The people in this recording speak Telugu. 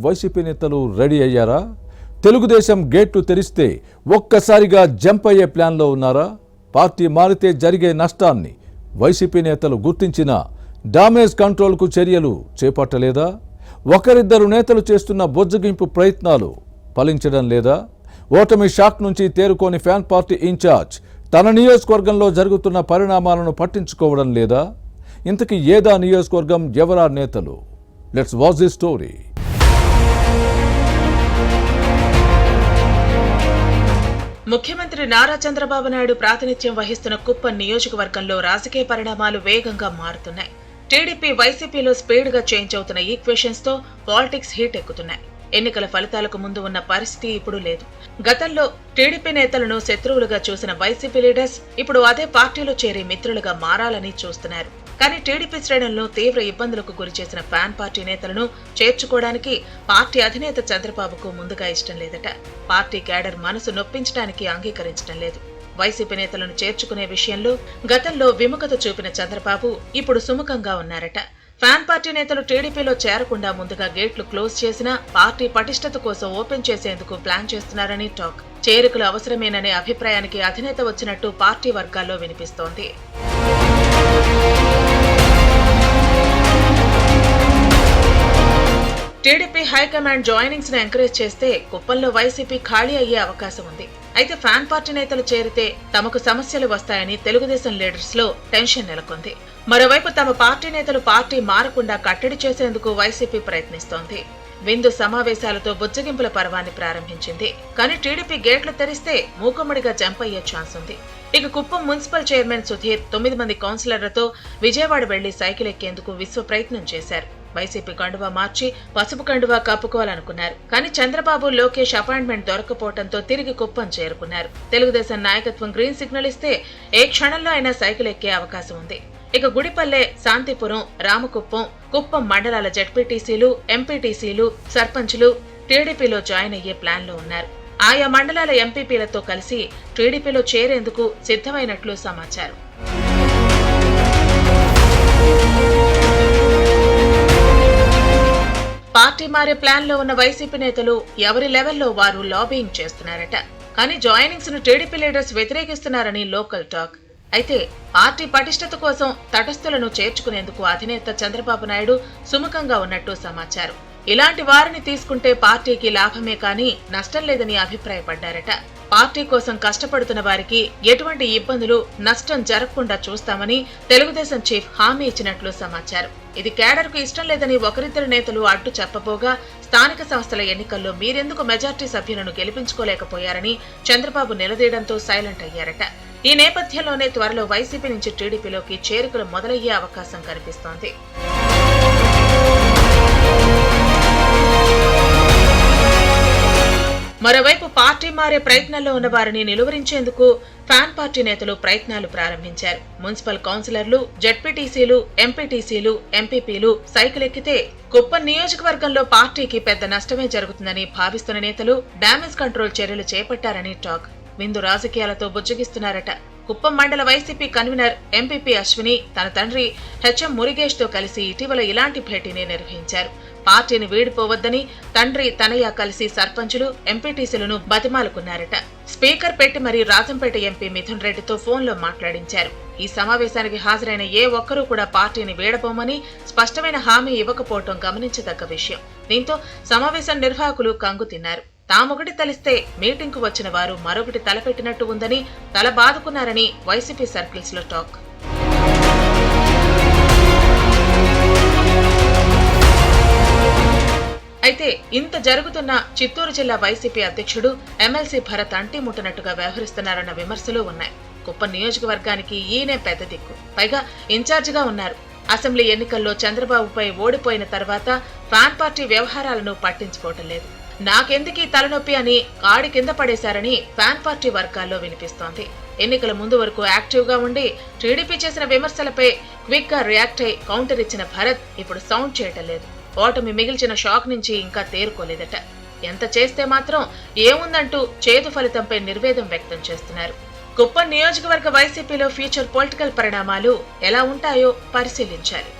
వైసీపీ నేతలు రెడీ అయ్యారా? తెలుగుదేశం గేట్లు తెరిస్తే ఒక్కసారిగా జంప్ అయ్యే ప్లాన్లో ఉన్నారా? పార్టీ మారితే జరిగే నష్టాన్ని వైసీపీ నేతలు గుర్తించినా డామేజ్ కంట్రోల్కు చర్యలు చేపట్టలేదా? ఒకరిద్దరు నేతలు చేస్తున్న బొజ్జగింపు ప్రయత్నాలు ఫలించడం లేదా? ఓటమి షాక్ నుంచి తేరుకోని ఫ్యాన్ పార్టీ ఇన్ఛార్జ్ తన నియోజకవర్గంలో జరుగుతున్న పరిణామాలను పట్టించుకోవడం లేదా? ఇంతకీ ఏదా నియోజకవర్గం, ఎవరా నేతలు? Let's watch the story. ముఖ్యమంత్రి నారా చంద్రబాబు నాయుడు ప్రాతినిధ్యం వహిస్తున్న కుప్పం నియోజకవర్గంలో రాజకీయ పరిణామాలు వేగంగా మారుతున్నాయి. టీడీపీ వైసీపీలో స్పీడ్ గా చేంజ్ అవుతున్న ఈక్వేషన్స్ తో పాలిటిక్స్ హీట్ ఎక్కుతున్నాయి. ఎన్నికల ఫలితాలకు ముందు ఉన్న పరిస్థితి ఇప్పుడు లేదు. గతంలో టీడీపీ నేతలను శత్రువులుగా చూసిన వైసీపీ లీడర్స్ ఇప్పుడు అదే పార్టీలో చేరి మిత్రులుగా మారాలని చూస్తున్నారు. కానీ టీడీపీ శ్రేణులను తీవ్ర ఇబ్బందులకు గురిచేసిన ఫ్యాన్ పార్టీ నేతలను చేర్చుకోవడానికి పార్టీ అధినేత చంద్రబాబుకు ముందుగా ఇష్టం లేదట. పార్టీ క్యాడర్ మనసు నొప్పించడానికి అంగీకరించడం లేదు. వైసీపీ నేతలను చేర్చుకునే విషయంలో గతంలో విముఖత చూపిన చంద్రబాబు ఇప్పుడు సుముఖంగా ఉన్నారట. ఫ్యాన్ పార్టీ నేతలు టీడీపీలో చేరకుండా ముందుగా గేట్లు క్లోజ్ చేసినా పార్టీ పటిష్టత కోసం ఓపెన్ చేసేందుకు ప్లాన్ చేస్తున్నారని టాక్. చేరికలు అవసరమేననే అభిప్రాయానికి అధినేత వచ్చినట్టు పార్టీ వర్గాల్లో వినిపిస్తోంది. టీడీపీ హైకమాండ్ జాయినింగ్స్ ను ఎంకరేజ్ చేస్తే కుప్పంలో వైసీపీ ఖాళీ అయ్యే అవకాశం ఉంది. అయితే ఫ్యాన్ పార్టీ నేతలు చేరితే తమకు సమస్యలు వస్తాయని తెలుగుదేశం లీడర్స్ లో టెన్షన్ నెలకొంది. మరోవైపు తమ పార్టీ నేతలు పార్టీ మారకుండా కట్టడి చేసేందుకు వైసీపీ ప్రయత్నిస్తోంది. విందు సమావేశాలతో బుజ్జగింపుల పర్వాన్ని ప్రారంభించింది. కానీ టీడీపీ గేట్లు తెరిస్తే మూకుమ్మడిగా జంప్ అయ్యే ఛాన్స్ ఉంది. ఇక కుప్పం మున్సిపల్ చైర్మన్ సుధీర్ 9 మంది కౌన్సిలర్లతో విజయవాడ వెళ్లి సైకిల్ ఎక్కేందుకు విశ్వ ప్రయత్నం చేశారు. వైసీపీ కండువా మార్చి పసుపు కండువా కప్పుకోవాలనుకున్నారు. కానీ చంద్రబాబు, లోకేష్ అపాయింట్మెంట్ దొరకపోవడంతో తిరిగి కుప్పం చేరుకున్నారు. తెలుగుదేశం నాయకత్వం గ్రీన్ సిగ్నల్ ఇస్తే ఏ క్షణంలో అయినా సైకిల్ ఎక్కే అవకాశం ఉంది. ఇక గుడిపల్లె, శాంతిపురం, రామకుప్పం, కుప్పం మండలాల జెడ్పీటీసీలు, ఎంపీటీసీలు, సర్పంచులు టీడీపీలో జాయిన్ అయ్యే ప్లాన్ లో ఉన్నారు. ఆయా మండలాల ఎంపీపీలతో కలిసి టీడీపీలో చేరేందుకు సిద్ధమైనట్లు సమాచారం. పార్టీ మారే ప్లాన్ లో ఉన్న వైసీపీ నేతలు ఎవరి లెవెల్లో వారు లాబింగ్ చేస్తున్నారట. కానీ జాయినింగ్స్ ను టీడీపీ లీడర్స్ వ్యతిరేకిస్తున్నారని లోకల్ టాక్. అయితే పార్టీ పటిష్టత కోసం తటస్థులను చేర్చుకునేందుకు అధినేత చంద్రబాబు నాయుడు సుముఖంగా ఉన్నట్టు సమాచారం. ఇలాంటి వారిని తీసుకుంటే పార్టీకి లాభమే కానీ నష్టం లేదని అభిప్రాయపడ్డారట. పార్టీ కోసం కష్టపడుతున్న వారికి ఎటువంటి ఇబ్బందులు, నష్టం జరగకుండా చూస్తామని తెలుగుదేశం చీఫ్ హామీ ఇచ్చినట్లు సమాచారం. ఇది క్యాడర్ కు ఇష్టం లేదని ఒకరిద్దరు నేతలు అడ్డు చెప్పబోగా స్థానిక సంస్థల ఎన్నికల్లో మీరెందుకు మెజార్టీ సభ్యులను గెలిపించుకోలేకపోయారని చంద్రబాబు నిలదీయడంతో సైలెంట్ అయ్యారట. ఈ నేపథ్యంలోనే త్వరలో వైసీపీ నుంచి టీడీపీలోకి చేరికలు మొదలయ్యే అవకాశం కనిపిస్తోంది. మరోవైపు పార్టీ మారే ప్రయత్నాల్లో ఉన్న వారిని నిలువరించేందుకు ఫ్యాన్ పార్టీ నేతలు ప్రయత్నాలు ప్రారంభించారు. మున్సిపల్ కౌన్సిలర్లు, జెడ్పీటీసీలు, ఎంపీటీసీలు, ఎంపీపీలు సైకిల్ ఎక్కితే కుప్పం నియోజకవర్గంలో పార్టీకి పెద్ద నష్టమే జరుగుతుందని భావిస్తున్న నేతలు డామేజ్ కంట్రోల్ చర్యలు చేపట్టారని టాక్. విందు రాజకీయాలతో బుజ్జగిస్తున్నారట. కుప్పం మండల వైసీపీ కన్వీనర్ ఎంపీపీ అశ్విని తన తండ్రి హెచ్ఎం మురుగేష్ తో కలిసి ఇటీవల ఇలాంటి భేటీని నిర్వహించారు. పార్టీని వీడిపోవద్దని తండ్రి, తనయ్య కలిసి సర్పంచులు, ఎంపీటీసీలను బతిమాలుకున్నారట. స్పీకర్ పెట్టి మరీ రాజంపేట ఎంపీ మిథున్ రెడ్డితో ఫోన్లో మాట్లాడించారు. ఈ సమావేశానికి హాజరైన ఏ ఒక్కరూ కూడా పార్టీని వీడబోమని స్పష్టమైన హామీ ఇవ్వకపోవటం గమనించదగ్గ విషయం. దీంతో సమావేశం నిర్వాహకులు కంగు తిన్నారు. తామొకటి తలిస్తే మీటింగ్ కు వచ్చిన వారు మరొకటి తలపెట్టినట్టు ఉందని తల బాదుకున్నారని వైసీపీ సర్కిల్స్ లో టాక్. అయితే ఇంత జరుగుతున్న చిత్తూరు జిల్లా వైసీపీ అధ్యక్షుడు ఎమ్మెల్సీ భరత్ అంటిముట్టనట్టుగా వ్యవహరిస్తున్నారన్న విమర్శలు ఉన్నాయి. కుప్పం నియోజకవర్గానికి ఈయనే పెద్ద దిక్కు. పైగా ఇన్ఛార్జిగా ఉన్నారు. అసెంబ్లీ ఎన్నికల్లో చంద్రబాబుపై ఓడిపోయిన తర్వాత ఫ్యాన్ పార్టీ వ్యవహారాలను పట్టించుకోవటం లేదు. నాకెందుకీ తలనొప్పి అని కాడి కింద పడేశారని ఫ్యాన్ పార్టీ వర్గాల్లో వినిపిస్తోంది. ఎన్నికల ముందు వరకు యాక్టివ్ గా ఉండి టీడీపీ చేసిన విమర్శలపై క్విక్ గా రియాక్ట్ అయి కౌంటర్ ఇచ్చిన భరత్ ఇప్పుడు సౌండ్ చేయటం లేదు. ఓటమి మిగిల్చిన షాక్ నుంచి ఇంకా తేరుకోలేదట. ఎంత చేస్తే మాత్రం ఏముందంటూ చేదు ఫలితంపై నిర్వేదం వ్యక్తం చేస్తున్నారు. కుప్పం నియోజకవర్గ వైసీపీలో ఫ్యూచర్ పొలిటికల్ పరిణామాలు ఎలా ఉంటాయో పరిశీలించాలి.